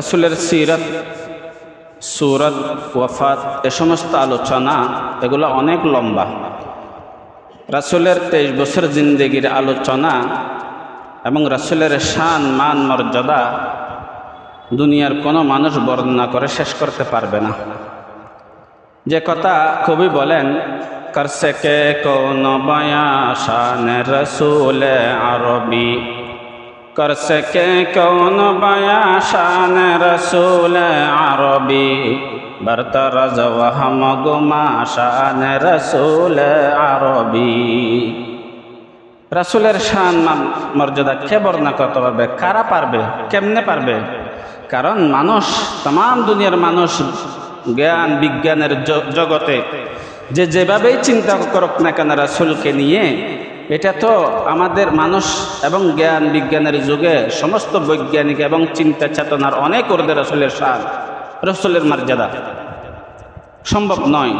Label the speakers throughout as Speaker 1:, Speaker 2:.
Speaker 1: রাসূলের সিরাত, সূরত, ওয়াফাত এ সমস্ত আলোচনা এগুলো অনেক লম্বা। রাসূলের 23 বছর জিন্দেগির আলোচনা এবং রাসূলের শান, মান, মর্যাদা দুনিয়ার কোনো মানুষ বর্ণনা করে শেষ করতে পারবে না। যে কথা কবি বলেন, কর সকে কোন বয়ান শান রসূল আরবি, कर सके कौन बया शान रसूल अरबी, बरतरज वहम गुमा शान रसूल अरबी। রাসূলের শান মর্যাদা কে বর্ণনা করতে পারবে? কারা পারবে? কেমনে পারবে? কারণ মানুষ, तमाम দুনিয়ার মানুষ জ্ঞান বিজ্ঞানের জগতে যেভাবেই চিন্তা করুক না কেন রাসূলকে নিয়ে, এটা তো আমাদের মানুষ এবং জ্ঞান বিজ্ঞানের যুগে সমস্ত বৈজ্ঞানিক এবং চিন্তা চেতনার অনেক ঊর্ধ্বে রাসূলের শান, রাসূলের মর্যাদা সম্ভব নয়।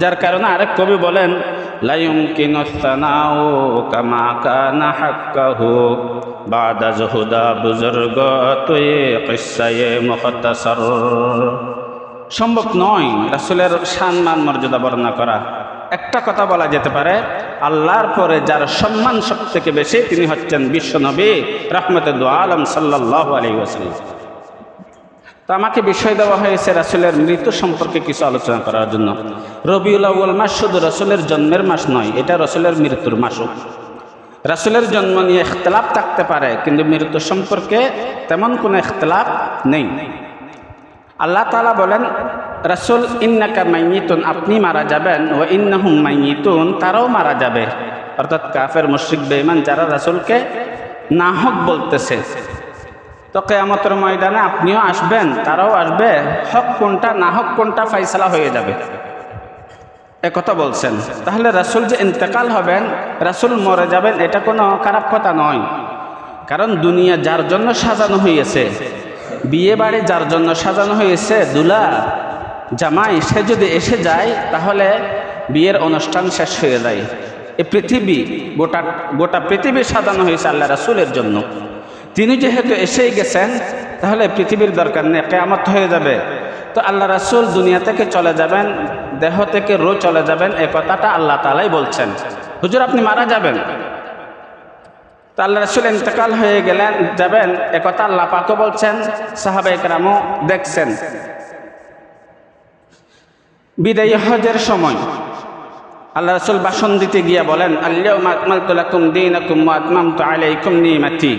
Speaker 1: যার কারণে আরেক কবি বলেন, লা ইউমকিনু সানাউ কামা কানা হাক্কাহু বাদা জুহুদা বুজুর্গ তুই কিসায়ে মুখতাসার। সম্ভব নয় রাসূলের শান মান মর্যাদা বর্ণনা করা। একটা কথা বলা যেতে পারে, আল্লাহর পরে যার সম্মান সবথেকে বেশি তিনি হচ্ছেন বিশ্বনবী রাহমাতুল আলম সাল্লাল্লাহু আলাইহি ওয়াসাল্লাম। তো আমাকে বিষয় দেওয়া হয়েছে রাসূলের মৃত্যু সম্পর্কে কিছু আলোচনা করার জন্য। রবিউল আউয়াল মাস শুধু রাসূলের জন্মের মাস নয়, এটা রাসূলের মৃত্যুর মাসও। রাসূলের জন্ম নিয়ে ইখতিলাফ থাকতে পারে, কিন্তু মৃত্যু সম্পর্কে তেমন কোনো ইখতিলাফ নেই। আল্লাহ তাআলা বলেন, রাসূল ইন্নাকা মাইয়িতুন, আপনি মারা যাবেন, ওয়া ইন্নাহুম মাইয়িতুন, তারাও মারা যাবে। অর্থাৎ কাফের মুশরিক বেঈমান যারা রাসূলকে নাহক বলতেছে, তো কিয়ামতের ময়দানে আপনিও আসবেন, তারাও আসবে, হক কোনটা নাহক কোনটা ফয়সালা হয়ে যাবে, একথা বলছেন। তাহলে রাসূল যে ইন্তেকাল হবেন, রাসূল মরে যাবেন, এটা কোনো খারাপ কথা নয়। কারণ দুনিয়া যার জন্য সাজানো হয়েছে, বিয়ে বাড়ি যার জন্য সাজানো হয়েছে, দুলা জামাই, সে যদি এসে যায় তাহলে বিয়ের অনুষ্ঠান শেষ হয়ে যায়। এই পৃথিবী, গোটা পৃথিবী সাজানো হয়েছে আল্লাহ রাসূলের জন্য। তিনি যেহেতু এসেই গেছেন, তাহলে পৃথিবীর দরকার নেই, কিয়ামত হয়ে যাবে। তো আল্লাহ রাসূল দুনিয়া থেকে চলে যাবেন, দেহ থেকে রূহ চলে যাবেন, এই কথাটা আল্লাহ তাআলাই বলছেন। হুজুর আপনি মারা যাবেন, তো আল্লাহ রাসূল ইন্তেকাল হয়ে গেলেন, যাবেন, একথা আল্লাহ পাকও বলছেন, সাহাবায়ে কেরামও দেখছেন। বিদায়ী হজের সময় আল্লাহ রাসূল ভাষণ দিতে গিয়ে বলেন, আল-ইয়াউমা আকমালতু লাকুম দীনাকুম ওয়া আতমামতু আলাইকুম নি'মাতি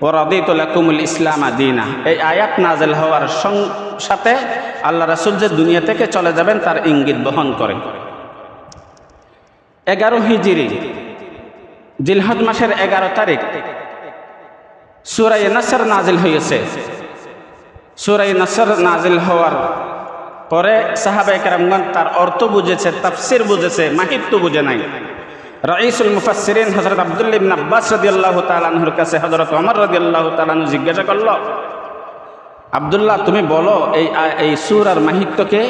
Speaker 1: ওয়া রাদিতু লাকুমুল ইসলামা দীনা। এই আয়াত নাযিল হওয়ার সাথে আল্লাহ রাসূল যে দুনিয়া থেকে চলে যাবেন তার ইঙ্গিত বহন করেন। 11 হিজরি জিলহজ মাসের 11 তারিখ সূরা নাসর নাযিল হয়েছে। সূরা নাসর নাযিল হওয়ার পরে সাহাবায়ে কেরামগণ তার অর্থ বুঝেছে, তাফসীর বুঝেছে, মাহিত্য বুঝে নাই। রাইসুল মুফাসসিরিন হযরত আব্দুল্লাহ ইবনে আব্বাস রাদিয়াল্লাহু তাআলা আনহুর কাছে হযরত ওমর রাদিয়াল্লাহু তাআলা আনহু জিজ্ঞাসা করল, আব্দুল্লাহ তুমি বলো এই সূরার মাহিত্যকে।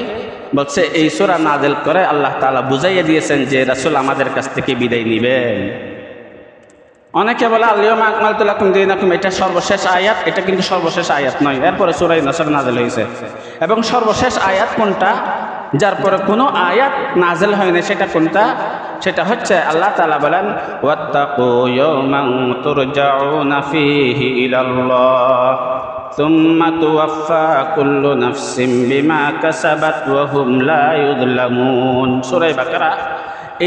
Speaker 1: বলছে, এই সূরা নাযিল করে আল্লাহ তাআলা বুঝাইয়া দিয়েছেন যে রাসূল আমাদের কাছ থেকে বিদায় নেবেন। অনেকে বলে আল-ইয়াউমা আকমালতু লাকুম দীনাকুম, এটা সর্বশেষ আয়াত। এটা কিন্তু সর্বশেষ আয়াত নয়, এরপরে সূরা নাসর নাযিল হয়েছে। এবং সর্বশেষ আয়াত কোনটা, যার পরে কোনো আয়াত নাযিল হয় না, সেটা কোনটা? সেটা হচ্ছে আল্লাহ তাআলা বলেন, ওয়াত্তাকু ইয়াওমান তুরজাউনা ফীহি ইলাল্লাহ সুম্মা তুওয়াফফা কুল্লু নাফসিন বিমা কাসাবাত ওয়া হুম লা ইউযলামুন। সূরা বাকারা।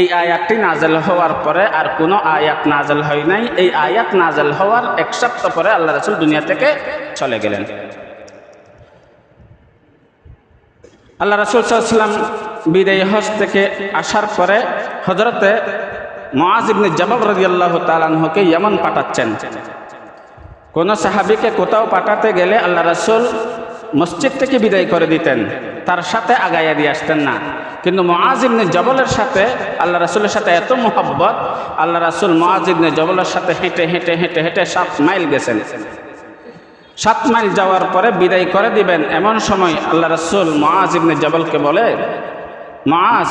Speaker 1: এই আয়াতটি নাযিল হওয়ার পরে আর কোনো আয়াত নাযিল হয় নাই। এই আয়াত নাযিল হওয়ার 1 সপ্তাহ পরে আল্লাহ রাসূল দুনিয়া থেকে চলে গেলেন। আল্লাহ রাসূল সাল্লাল্লাহু আলাইহি ওয়াসাল্লাম বিদায় হজ থেকে আসার পরে হযরতে মুআয ইবনে জাবাল রাদিয়াল্লাহু তাআলা আনহুকে ইয়ামান পাঠাচ্ছেন। কোন সাহাবীকে কোথাও পাঠাতে গেলে আল্লাহ রাসূল মসজিদ থেকে বিদায় করে দিতেন, তার সাথে আগাইয়া দিয়ে আসতেন না। কিন্তু মুআয ইবনে জাবালের সাথে আল্লাহ রাসূলের সাথে এত মুহাব্বত, আল্লাহ রাসূল মুআয ইবনে জাবালের সাথে হেঁটে হেঁটে হেঁটে হেঁটে 7 মাইল গেছেন। 7 মাইল যাওয়ার পরে বিদায় করে দিবেন, এমন সময় আল্লাহ রাসূল মুআয ইবনে জাবালকে বলে, মুআয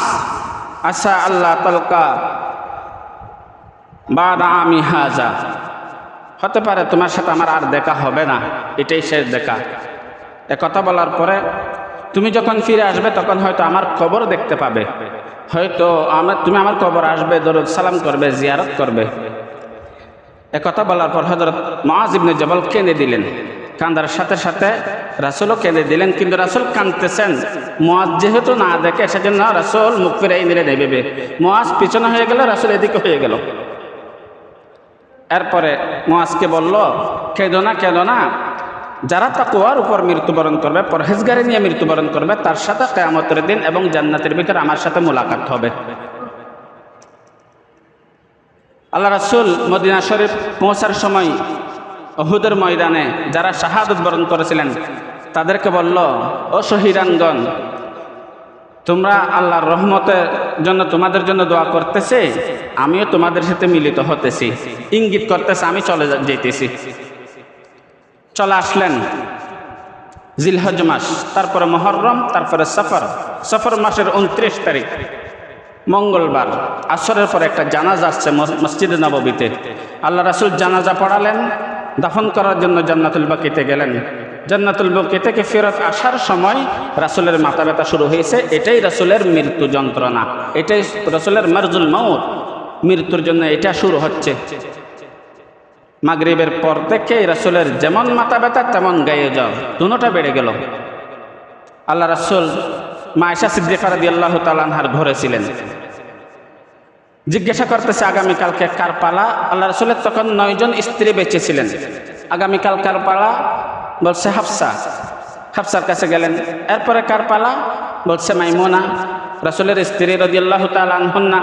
Speaker 1: আসা আল্লাহ তালকা বাদা আমি হাজা, হতে পারে তোমার সাথে আমার আর দেখা হবে না, এটাই শেষ দেখা। কথা বলার পরে তুমি যখন ফিরে আসবে তখন হয়তো আমার কবর দেখতে পাবে, হয়তো তুমি আমার কবর আসবে, দরুদ সালাম করবে, জিয়ারত করবে। কথা বলার পর হযরত মুআয ইবনে জবল কেঁদে দিলেন। কান্দার সাথে সাথে রাসূলও কেঁদে দিলেন, কিন্তু রাসূল কাঁদতেছেন। মুআয যেহেতু না দেখে সেজন্য রাসূল মুখ ফিরাই নিলেন এইভাবে। মুআয পিছনে হয়ে গেল, রাসূল এদিকে হয়ে গেল। এরপরে মুআযকে বলল, কেঁদো না, কেঁদো না। যারা তাকওয়ার উপর মৃত্যুবরণ করবে, পরহেজগারি নিয়ে মৃত্যুবরণ করবে, তার সাথে কিয়ামতের দিন এবং জান্নাতের ভিতরে আমার সাথে মোলাকাত হবে। আল্লাহ রাসূল মদিনা শরীফ পৌঁছার সময় উহুদের ময়দানে যারা শাহাদত বরণ করেছিলেন তাদেরকে বলল, ও শহীদানগণ, তোমরা আল্লাহর রহমতের জন্য তোমাদের জন্য দোয়া করতেছে, আমিও তোমাদের সাথে মিলিত হতেছি। ইঙ্গিত করতেছে আমি চলে যেতেছি। চলে আসলেন জিলহজ মাস, তারপরে মুহররম, তারপরে সফর মাসের 29 তারিখ মঙ্গলবার আসরের পর একটা জানাজা আসছে মসজিদে নববীতে। আল্লাহ রাসূল জানাজা পড়ালেন, দাফন করার জন্য জান্নাতুল বাকিতে গেলেন। জান্নাতুল বাকি থেকে ফেরত আসার সময় রাসূলের মাথা ব্যথা শুরু হয়েছে। এটাই রাসূলের মৃত্যু যন্ত্রণা, এটাই রাসূলের মারজুল মাউত, মৃত্যুর জন্য এটা শুরু হচ্ছে। মাগরিবের পর থেকে রাসূলের যেমন মাথা ব্যথা তেমন গায়ে জ্বর, দুটোটা বেড়ে গেল। আল্লাহ রাসূল মা আয়েশা সিদ্দিকা রাদিয়াল্লাহু তাআলা আনহার ঘরে ছিলেন। জিজ্ঞাসা করতেছে আগামীকালকে কার পালা। আল্লাহ রাসূলের তখন 9 জন স্ত্রী বেঁচে ছিলেন। আগামীকাল কার পালা? বলছে হাফসার কাছে গেলেন। এরপরে কার পালা? বলছে মাইমুনা, রাসূলের স্ত্রী রাদিয়াল্লাহু তাআলা আনহুন্না,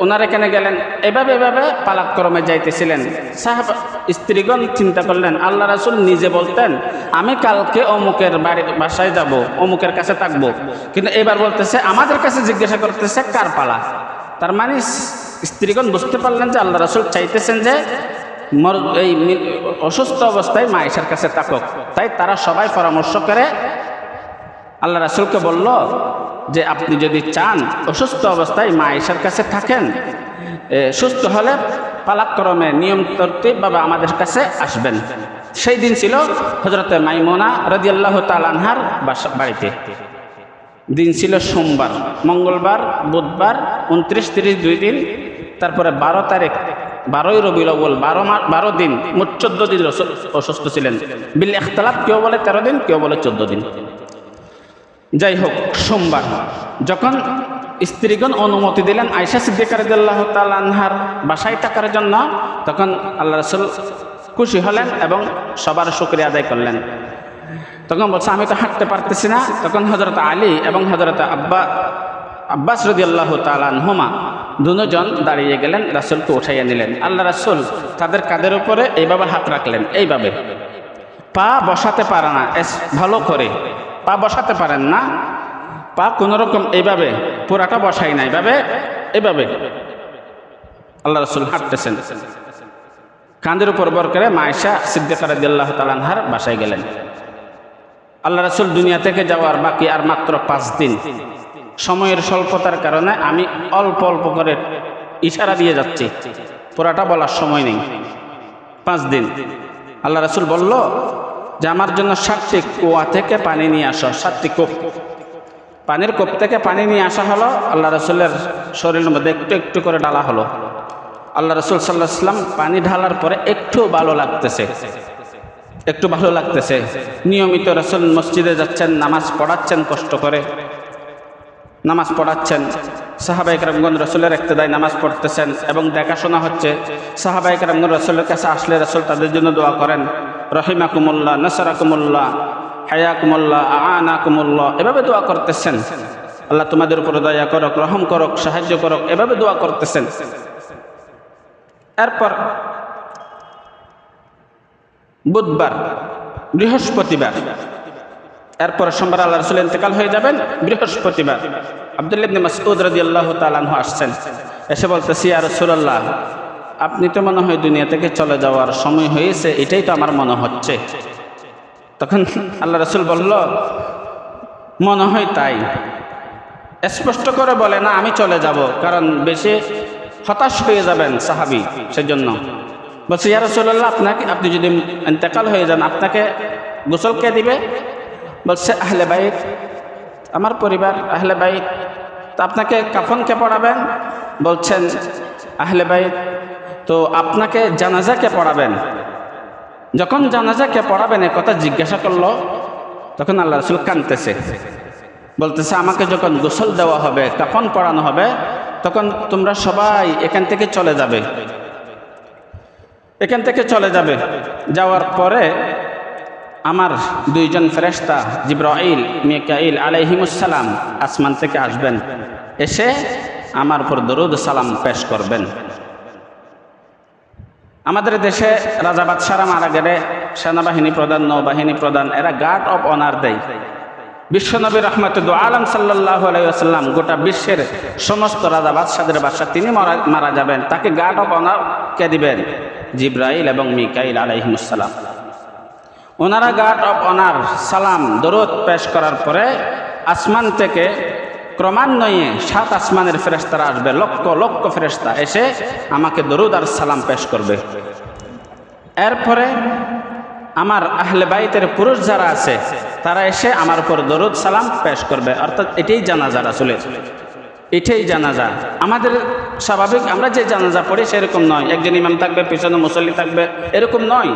Speaker 1: ওনার এখানে গেলেন। এভাবে পালাক্রমে যাইতেছিলেন। সাহাবা স্ত্রীগণ চিন্তা করলেন, আল্লাহ রাসূল নিজে বলতেন আমি কালকে অমুকের বাসায় যাব, অমুকের কাছে থাকবো, কিন্তু এবার বলতেছে আমাদের কাছে জিজ্ঞাসা করতেছে কার পালা। তার মানে স্ত্রীগণ বুঝতে পারলেন যে আল্লাহ রাসূল চাইতেছেন যে এই অসুস্থ অবস্থায় মা আয়েশার কাছে থাকুক। তাই তারা সবাই পরামর্শ করে আল্লাহ রাসূলকে বলল যে আপনি যদি চান অসুস্থ অবস্থায় মা আয়েশার কাছে থাকেন, সুস্থ হলে পালাক্রমে নিয়ম তরতিবভাবে আমাদের কাছে আসবেন। সেই দিন ছিল হযরতে মাইমুনা রাদিয়াল্লাহু তাআলা আনহার বাড়িতে। দিন ছিল সোমবার, মঙ্গলবার, বুধবার, 29, 30 2 দিন, তারপরে 12 তারিখ, 12ই রবিউল আউয়াল, 12 দিন, মোট 14 দিন অসুস্থ ছিলেন। বিল ইখতিলাফ, কেউ বলে 13 দিন, কেউ বলে 14 দিন। যাই হোক, সোমবার যখন স্ত্রীগণ অনুমতি দিলেন আয়েশা সিদ্দিকা রাদিয়াল্লাহু তাআলা আনহার বাসায় থাকার জন্য, তখন আল্লাহ রাসূল খুশি হলেন এবং সবার শুকরিয়া আদায় করলেন। তখন বলছে আমি তো হাঁটতে পারতেছি না। তখন হযরত আলী এবং হযরত আব্বাস রাদিয়াল্লাহু তাআলা আনহুমা দুজন দাঁড়িয়ে গেলেন, রাসূলকে উঠাইয়া নিলেন। আল্লাহ রাসূল তাদের কাঁধের উপরে এইভাবে হাত রাখলেন, এইভাবে। পা বসাতে পারে না, ভালো করে পা বসাতে পারেন না, পা কোনোরকম এইভাবে পুরাটা বসাই না, এইভাবে আল্লাহ রাসূল হাঁটতেছেন। কাঁধের উপর বর করে মা আয়েশা সিদ্দিকা রাদিয়াল্লাহু তাআলা আনহার বাসায় গেলেন। আল্লাহ রাসূল দুনিয়া থেকে যাওয়ার বাকি আর মাত্র 5 দিন। সময়ের স্বল্পতার কারণে আমি অল্প অল্প করে ইশারা দিয়ে যাচ্ছি, পুরাটা বলার সময় নেই। 5 দিন আল্লাহ রাসূল বলল যে আমার জন্য 7টি কুয়া থেকে পানি নিয়ে আসো। 7টি কূপ, পানির কূপ থেকে পানি নিয়ে আসা হলো। আল্লাহ রাসূলের শরীরের মধ্যে একটু একটু করে ঢালা হলো। আল্লাহ রাসূল সাল্লাল্লাহু আলাইহি ওয়াসাল্লাম পানি ঢালার পরে একটু ভালো লাগতেছে। নিয়মিত রাসূল মসজিদে যাচ্ছেন, নামাজ পড়াচ্ছেন, কষ্ট করে নামাজ পড়াচ্ছেন। সাহাবায়ে কেরামগণ রাসূলের ইক্তেদায় নামাজ পড়তেছেন এবং দেখাশোনা হচ্ছে। সাহাবায়ে কেরামগণ রাসূলের কাছে আসলে রাসূল তাদের জন্য দোয়া করেন, রহিমাকুমুল্লাহ, নাসারাকুমুল্লাহ, হায়াকুমুল্লাহ, আনাকুমুল্লাহ, এভাবে দোয়া করতেছেন। আল্লাহ তোমাদের উপর দয়া করুক, রহম করুক, সাহায্য করুক, এভাবে দোয়া করতেছেন। এরপর বুধবার, বৃহস্পতিবার, এরপর সোমবার আল্লাহ রাসূল ইন্তেকাল হয়ে যাবেন। বৃহস্পতিবার আব্দুল্লাহ ইবনে মাসউদ রাদিয়াল্লাহু তাআলা আনহু আসছেন, এসে বলতেছি ইয়া রাসূলুল্লাহ, আপনি তো মনে হয় দুনিয়া থেকে চলে যাওয়ার সময় হয়েছে, এটাই তো আমার মনে হচ্ছে। তখন আল্লাহ রাসূল বলল, মনে হয় তাই। স্পষ্ট করে বলে না আমি চলে যাব, কারণ বেশি হতাশ হয়ে যাবেন সাহাবী, সেজন্য বলছে ইয়া রাসূলুল্লাহ, আপনি যদি ইন্তেকাল হয়ে যান, আপনাকে গোসল কে দিবে? বলছে আহলে বাইত, আমার পরিবার, আহলে বাইত। তো আপনাকে কাফন কে পড়াবেন? বলছেন আহলে বাইত। তো আপনাকে জানাজা কে পড়াবেন? যখন জানাজা কে পড়াবেন এ কথা জিজ্ঞাসা করলো, তখন আল্লাহ রাসূল কাঁদতেছে, বলতেছে আমাকে যখন গোসল দেওয়া হবে, কাফন পড়ানো হবে, তখন তোমরা সবাই এখান থেকে চলে যাবে। এখান থেকে চলে যাবে। যাওয়ার পরে আমার দুইজন ফেরেশতা জিবরাইল মিকাইল আলাইহিমুস সালাম আসমান থেকে আসবেন, এসে আমার উপর দরুদ সালাম পেশ করবেন। আমাদের দেশে রাজা বাদশারা মারা গেলে সেনাবাহিনী প্রধান, নৌবাহিনী প্রধান এরা গার্ড অফ অনার দেয়। বিশ্বনবী রহমতুল আলম সাল্লাল্লাহু আলাইহি ওয়াসাল্লাম গোটা বিশ্বের সমস্ত রাজা বাদশাদের বাদশা তিনি মারা যাবেন, তাকে গার্ড অফ অনার কে দিবেন? জিবরাইল এবং মিকাইল আলাইহিমুস সালাম। ওনারা গার্ড অফ অনার সালাম দরুদ পেশ করার পরে আসমান থেকে ক্রমান্বয়ে 7 আসমানের ফেরেশতারা আসবে, লক্ষ লক্ষ ফেরেশতা এসে আমাকে দরুদ আর সালাম পেশ করবে। এরপরে আমার আহলে বাইতের পুরুষ যারা আছে তারা এসে আমার উপর দরুদ সালাম পেশ করবে। অর্থাৎ এটাই জানাজা রাসূলের, এটাই জানাজা। আমাদের স্বাভাবিক আমরা যে জানাজা পড়ি সেরকম নয়, একজন ইমাম থাকবে, পিছনে মুসল্লি থাকবে, এরকম নয়।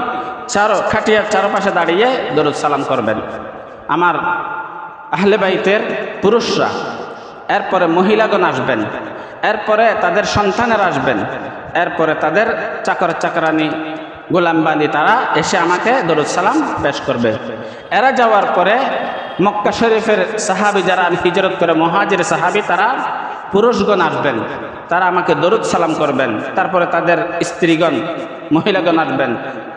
Speaker 1: খাটিয়ার চারপাশে দাঁড়িয়ে দরুদ সালাম করবেন আমার আহলে বাইতের পুরুষরা। এরপরে মহিলাগণ আসবেন, এরপরে তাদের সন্তানেরা আসবেন, এরপরে তাদের চাকর চাকরানি গোলামবান্দি তারা এসে আমাকে দরুদ সালাম পেশ করবে। এরা যাওয়ার পরে মক্কা শরীফের সাহাবি যারা হিজরত করে মুহাজির সাহাবি তারা পুরুষগণ আসবেন, তারা আমাকে দরুদ সালাম করবেন। তারপরে তাদের স্ত্রীগণ মহিলাগণ আসবেন,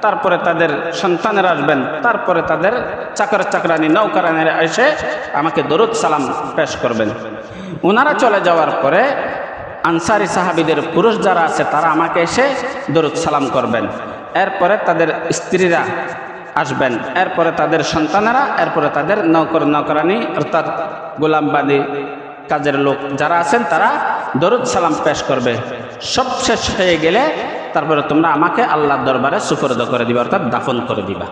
Speaker 1: তারপরে তাদের সন্তানেরা আসবেন, তারপরে তাদের চাকর চাকরানি নৌকারানিরা এসে আমাকে দরুদ সালাম পেশ করবেন। ওনারা চলে যাওয়ার পরে আনসারি সাহাবিদের পুরুষ যারা আছে তারা আমাকে এসে দরুদ সালাম করবেন। এরপরে তাদের স্ত্রীরা আসবেন, এরপরে তাদের সন্তানেরা, এরপরে তাদের নৌকরানি অর্থাৎ গোলামবাদী কাজের লোক যারা আছেন তারা দরুদ সালাম পেশ করবে। সব শেষ হয়ে গেলে তারপরে তোমরা আমাকে আল্লাহর দরবারে সুপর্দ করে দিবা, অর্থাৎ দাফন করে দিবা।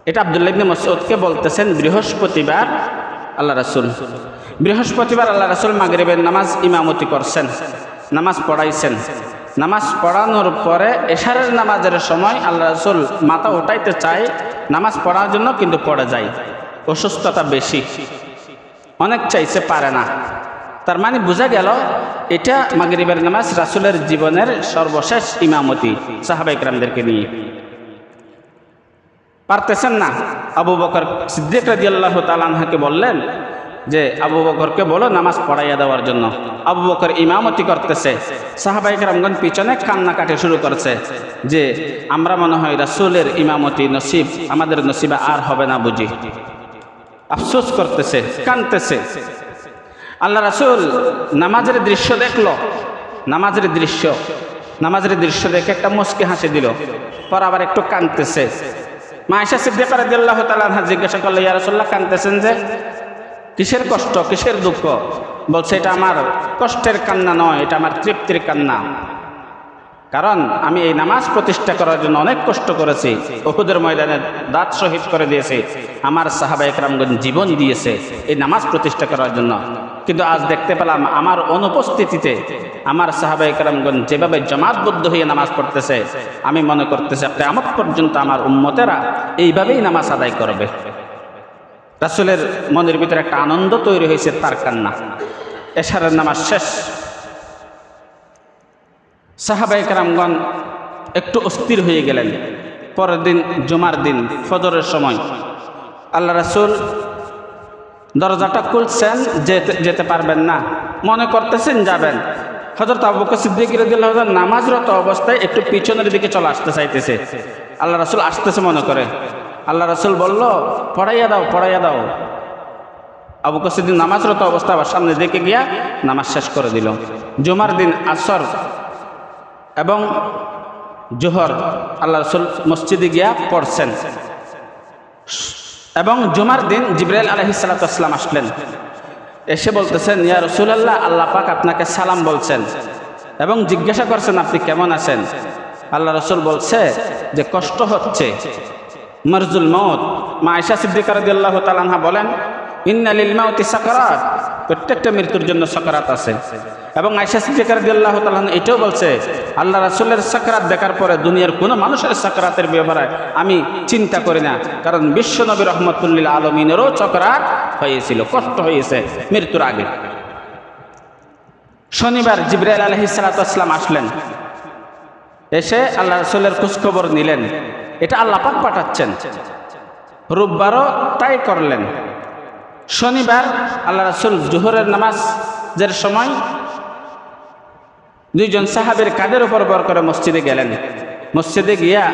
Speaker 1: এটা আব্দুল্লাহ ইবনে মাসউদকে বলতেছেন বৃহস্পতিবার আল্লাহ রাসূল। বৃহস্পতিবার আল্লাহ রাসূল মাগরিবের নামাজ ইমামতি করছেন, নামাজ পড়াইছেন। নামাজ পড়ানোর পরে এশারের নামাজের সময় আল্লাহ রাসূল মাথা উঠাইতে চায় নামাজ পড়ার জন্য, কিন্তু পড়ে যায়, অসুস্থতা বেশি, অনেক চাইছে পারে না। তার মানে বোঝা গেল এটা মাগরিবের নামাজ রাসূলের জীবনের সর্বশেষ ইমামতি সাহাবায়ে কেরামদেরকে নিয়ে। পারতেছেন না, আবু বকর সিদ্দিক রাদিয়াল্লাহু তাআলা আনহুকে বললেন যে আবু বকরকে বলো নামাজ পড়াইয়া দেওয়ার জন্য। আবু বকর ইমামতি করতেছে, সাহাবায়ে কেরামগণ পিছনে কান্নাকাটি শুরু করেছে যে আমরা মনে হয় রাসূলের ইমামতি নসিব আমাদের নসিবে আর হবে না বুঝি। আফসোস করতেছে, কাঁদতেছে। আল্লাহ রাসূল নামাজের দৃশ্য দেখলো, নামাজের দৃশ্য দেখে একটা মুচকি হাসি দিল, পর আবার একটু কাঁদতেছে। মা আয়েশা সিদ্দিকা রাদিয়াল্লাহু তাআলা আনহা জিজ্ঞাসা করলো, ইয়া রাসূলুল্লাহ কাঁদতেছেন যে, কিসের কষ্ট, কিসের দুঃখ? বলছে এটা আমার কষ্টের কান্না নয়, এটা আমার তৃপ্তির কান্না। কারণ আমি এই নামাজ প্রতিষ্ঠা করার জন্য অনেক কষ্ট করেছি, উহুদের ময়দানে দাঁত শহীদ করে দিয়েছি, আমার সাহাবায়ে কেরামগণ জীবন দিয়েছে এই নামাজ প্রতিষ্ঠা করার জন্য। কিন্তু আজ দেখতে পেলাম আমার অনুপস্থিতিতে আমার সাহাবায়ে কেরামগণ যেভাবে জামাতবদ্ধ হয়ে নামাজ পড়তেছে, আমি মনে করতেছি কিয়ামত পর্যন্ত আমার উম্মতেরা এইভাবেই নামাজ আদায় করবে। রাসূলের মনের ভিতরে একটা আনন্দ তৈরি হয়েছে, তার কান্না। এশারের নামাজ শেষ, সাহাবায়ে কেরামগণ একটু অস্থির হয়ে গেলেন। পরের দিন জুমার দিন ফজরের সময় আল্লাহ রাসূল দরজাটা খুলছেন, যেতে পারবেন না, মনে করতেছেন যাবেন। হযরত আবু বকর সিদ্দিক রাদিয়াল্লাহু তাআলা নামাজরত অবস্থায় একটু পিছনের দিকে চলে আসতে চাইতেছে, আল্লাহ রাসূল আসতেছে মনে করে। আল্লাহ রাসূল বলল পড়াইয়া দাও। আবু বকর সিদ্দিক নামাজরত অবস্থা আবার সামনে দিকে গিয়া নামাজ শেষ করে দিল। জুমার দিন আসর এবং জোহর আল্লাহ রাসূল মসজিদে গিয়া পড়ছেন। এবং জুমার দিন জিবরাইল আলাইহিস সালাতু ওয়াস সালাম আসলেন, এসে বলতেছেন ইয়া রাসূলুল্লাহ আল্লাহ পাক আপনাকে সালাম বলছেন এবং জিজ্ঞাসা করছেন আপনি কেমন আছেন। আল্লাহ রাসূল বলছে যে কষ্ট হচ্ছে, মারজুল মউত, মা আয়েশা সিদ্দিকা রাদিয়াল্লাহু তাআলা আনহা বলেন, ইন্না লিল মাউতি সাকারাত, প্রত্যেকটা মৃত্যুর জন্য সাকারাত আছে। এবং আয়েশা সিদ্দিকা রাদিয়াল্লাহু তাআলা আনহা এটাও বলছে, আল্লাহ রাসূলের সাকারাত দেখার পরে দুনিয়ার কোনো মানুষের সাকারাতের ব্যাপারে আমি চিন্তা করি না, কারণ বিশ্ব নবী রাহমাতুল লিল আলামিনেরও সাকারাত হয়েছিল, কষ্ট হয়েছে মৃত্যুর আগে। শনিবার জিবরাইল আলাইহিস সালাতু ওয়াস সালাম আসলেন, এসে আল্লাহ রাসূলের খোঁজখবর নিলেন, এটা আল্লাহ পাক পাঠাচ্ছেন। রোববারও তাই করলেন। শনিবার আল্লাহ রাসূল জোহরের নামাজের সময় দুইজন সাহাবীর কাঁধের উপর ভর করে মসজিদে গেলেন। মসজিদে গিয়া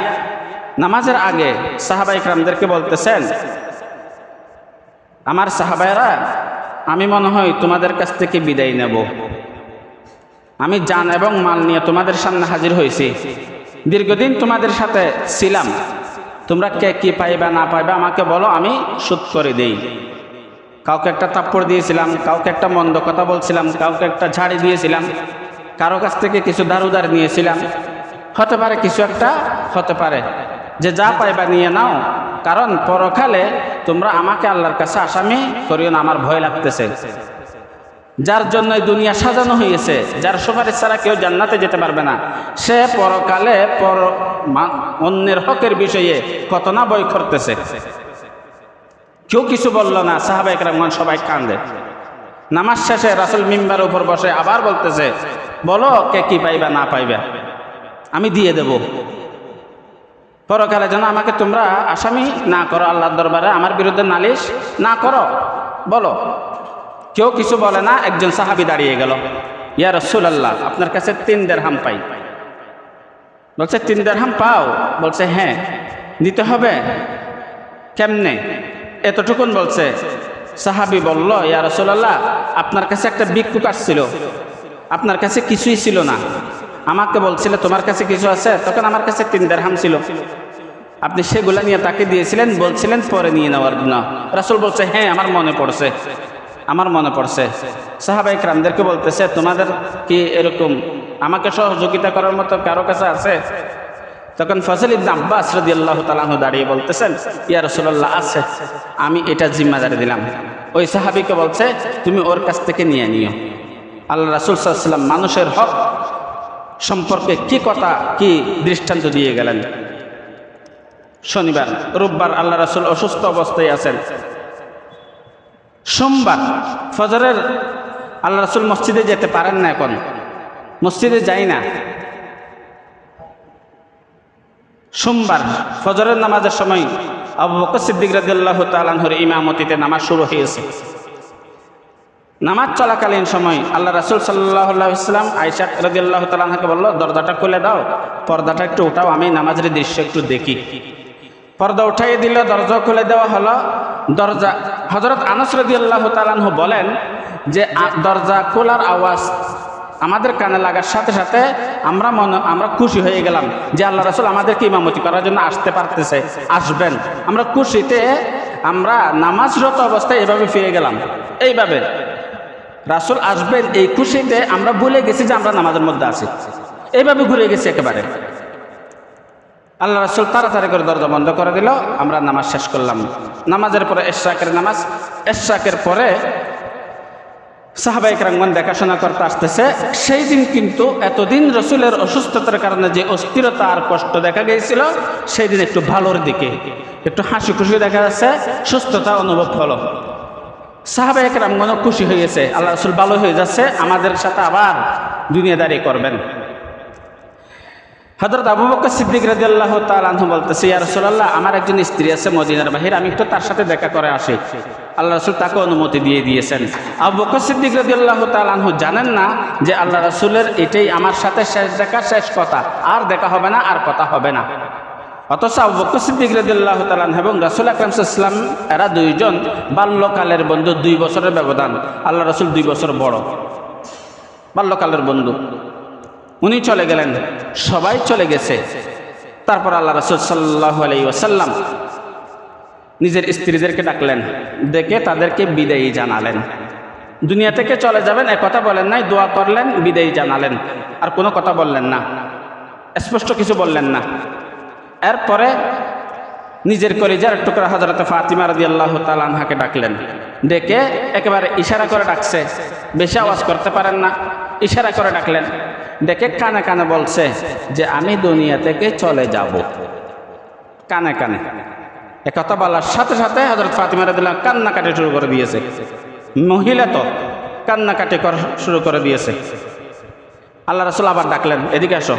Speaker 1: নামাজের আগে সাহাবা ইকরামদেরকে বলতেছেন, আমার সাহাবায়েরা, আমি মনে হয় তোমাদের কাছ থেকে বিদায় নেব। আমি জান এবং মাল নিয়ে তোমাদের সামনে হাজির হয়েছি। দীর্ঘদিন তোমাদের সাথে ছিলাম, তোমরা কে কি পাইবা না পাইবা আমাকে বলো, আমি শোধ করে দেই। কাউকে একটা থাপ্পড় দিয়েছিলাম, কাউকে একটা মন্দ কথা বলছিলাম, কাউকে একটা ঝাড়ি দিয়েছিলাম, কারো কাছ থেকে কিছু দারুদার নিয়েছিলাম, হতে পারে কিছু একটা হতে পারে, যে যা পাইবা নিয়ে নাও, কারণ পরকালে তোমরা আমাকে আল্লাহর কাছে আসামি করিও না, আমার ভয় লাগতেছে। যার জন্য দুনিয়া সাজানো হয়েছে, যার সুপারিশ ছাড়া কেউ জান্নাতে যেতে পারবে না, সে পরকালে অন্যের হকের বিষয়ে কত না ভয় করতেছে। কেউ কিছু বলল না, সাহাবা ইকরামগণ সবাই কান্দে। নামাজ শেষে রাসূল মিম্বারের উপর বসে আবার বলতেছে, বলো কে কি পাইবা না পাইবা, আমি দিয়ে দেব। পরকালে যেন আমাকে তোমরা আসামি না করো, আল্লাহর দরবারে আমার বিরুদ্ধে নালিশ না করো, বলো। কেউ কিছু বলে না। একজন সাহাবী দাঁড়িয়ে গেল, ইয়া রাসূলুল্লাহ, আপনার কাছে 3 দিরহাম পাই। বলছে 3 দিরহাম পাও? বলছে হ্যাঁ। দিতে হবে? কেমনে? এতটুকুন বলছে। সাহাবী বলল, ইয়া রাসূলুল্লাহ, আপনার কাছে একটা ভিক্ষুক আসছিল, আপনার কাছে কিছুই ছিল না, আমাকে বলছিল তোমার কাছে কিছু আছে, তখন আমার কাছে 3 দিরহাম ছিল, আপনি সেগুলা নিয়ে তাকে দিয়েছিলেন, বলছিলেন পরে নিয়ে নেওয়ার জন্য। রাসূল বলছে হ্যাঁ, আমার মনে পড়ছে, আমার মনে পড়ছে। সাহাবা ইকরামদেরকে বলতেছে, তোমাদের কি এরকম আমাকে সহযোগিতা করার মতো কারো কাছে আছে? তখন ফজল ইবনে আব্বাস রাদিয়াল্লাহু তাআলা আনহু দাঁড়িয়ে বলতেছেন, ইয়া রাসূলুল্লাহ, আছে, আমি এটা জিম্মাদারি দিলাম। ওই সাহাবীকে বলছে, তুমি ওর কাছ থেকে নিয়ে নিও। আল্লাহ রাসূল সাল্লাল্লাহু আলাইহি ওয়াসাল্লাম মানুষের হক সম্পর্কে কি কথা, কি দৃষ্টান্ত দিয়ে গেলেন। শনিবার, রোববার আল্লাহ রাসূল অসুস্থ অবস্থায় আছেন। সোমবার ফজরের আল্লাহ রাসূল মসজিদে যেতে পারেন না, এখন মসজিদে যাই না। সোমবার ফজরের নামাজের সময় আবু বকর সিদ্দিক রাদিয়াল্লাহু তাআলা আনহুর ইমামতিতে নামাজ শুরু হয়েছে। নামাজ চলাকালীন সময় আল্লাহ রাসূল সাল্লাল্লাহু আলাইহি ওয়াসাল্লাম আয়েশা রাদিয়াল্লাহু তাআলা আনহাকে বলল, দরজাটা খুলে দাও, পর্দাটা একটু উঠাও, আমি নামাজের দৃশ্য একটু দেখি। পর্দা উঠাইয়ে দিল, দরজা খুলে দেওয়া হলো। দরজা, হযরত আনাস রাদিয়াল্লাহু তাআলা আনহু বলেন যে দরজা খোলার আওয়াজ আমাদের কানে লাগার সাথে সাথে আমরা খুশি হয়ে গেলাম যে আল্লাহ রাসূল আমাদেরকে ইমামতি করার জন্য আসতে পারতেছে, আসবেন। আমরা খুশিতে আমরা নামাজরত অবস্থায় এভাবে ফিরে গেলাম। এইভাবে রাসূল আসবেন এই খুশিতে আমরা ভুলে গেছি যে আমরা নামাজের মধ্যে আছি, এইভাবে ঘুরে গেছি একেবারে। আল্লাহ রাসূল তাড়াতাড়ি করে দরজা বন্ধ করে দিল, আমরা নামাজ শেষ করলাম। নামাজের পরে ইশরাকের নামাজ, ইশরাকের পরে সাহাবা ইকরামগণ দেখাশোনা করতে আসতেছে। সেই দিন কিন্তু এতদিন রাসূলের অসুস্থতার কারণে যে অস্থিরতা আর কষ্ট দেখা গিয়েছিল, সেই দিন একটু ভালোর দিকে, একটু হাসি খুশি দেখা যাচ্ছে, সুস্থতা অনুভব হলো। সাহাবা ইকরামগণ খুশি হয়েছে, আল্লাহ রাসূল ভালো হয়ে যাচ্ছে, আমাদের সাথে আবার দুনিয়াদারি করবেন। হযরত আবু বকর সিদ্দিক রাদিয়াল্লাহু তাআলা আনহু বলতেছে, ইয়া রাসূলুল্লাহ, আমার একজন স্ত্রী আছে মদিনার বাহির, আমি একটু তার সাথে দেখা করে আসি। আল্লাহ রাসূল তাকে অনুমতি দিয়ে দিয়েছেন। আবু বকর সিদ্দিক রাদিয়াল্লাহু তাআলা আনহু জানেন না যে আল্লাহ রাসূলের এটাই আমার সাথে শেষ দেখা, শেষ কথা, আর দেখা হবে না, আর কথা হবে না। অথচ আবু বকর সিদ্দিক রাদিয়াল্লাহু তাআলা আনহু এবং রাসূল আকরাম সাল্লাল্লাহু আলাইহি ওয়াসাল্লাম এরা দুইজন বাল্যকালের বন্ধু, 2 বছরের ব্যবধান। আল্লাহ রাসূল 2 বছর বড়, বাল্যকালের বন্ধু। উনি চলে গেলেন, সবাই চলে গেছে। তারপর আল্লাহ রাসূল সাল্লাল্লাহু আলাইহি ওয়াসাল্লাম নিজের স্ত্রীদেরকে ডাকলেন, ডেকে তাদেরকে বিদায়ী জানালেন। দুনিয়া থেকে চলে যাবেন এ কথা বলেন নাই, দোয়া করলেন, বিদায়ী জানালেন, আর কোনো কথা বললেন না, স্পষ্ট কিছু বললেন না। এরপরে নিজের কলিজার টুকরা হযরত ফাতিমা রাদিয়াল্লাহু তাআলা আনহাকে ডাকলেন, ডেকে একেবারে ইশারা করে ডাকছে, বেশি আওয়াজ করতে পারেন না, ইশারা করে ডাকলেন, ডেকে কানে কানে বলছে যে আমি দুনিয়া থেকে চলে যাব। কানে কানে একথা বলার সাথে সাথে হযরত ফাতিমা রাদিয়াল্লাহু কান্নাকাটি শুরু করে দিয়েছে। মহিলা তো কান্নাকাটি শুরু করে দিয়েছে। আল্লাহ রাসূল আবার ডাকলেন, এদিকে আসো।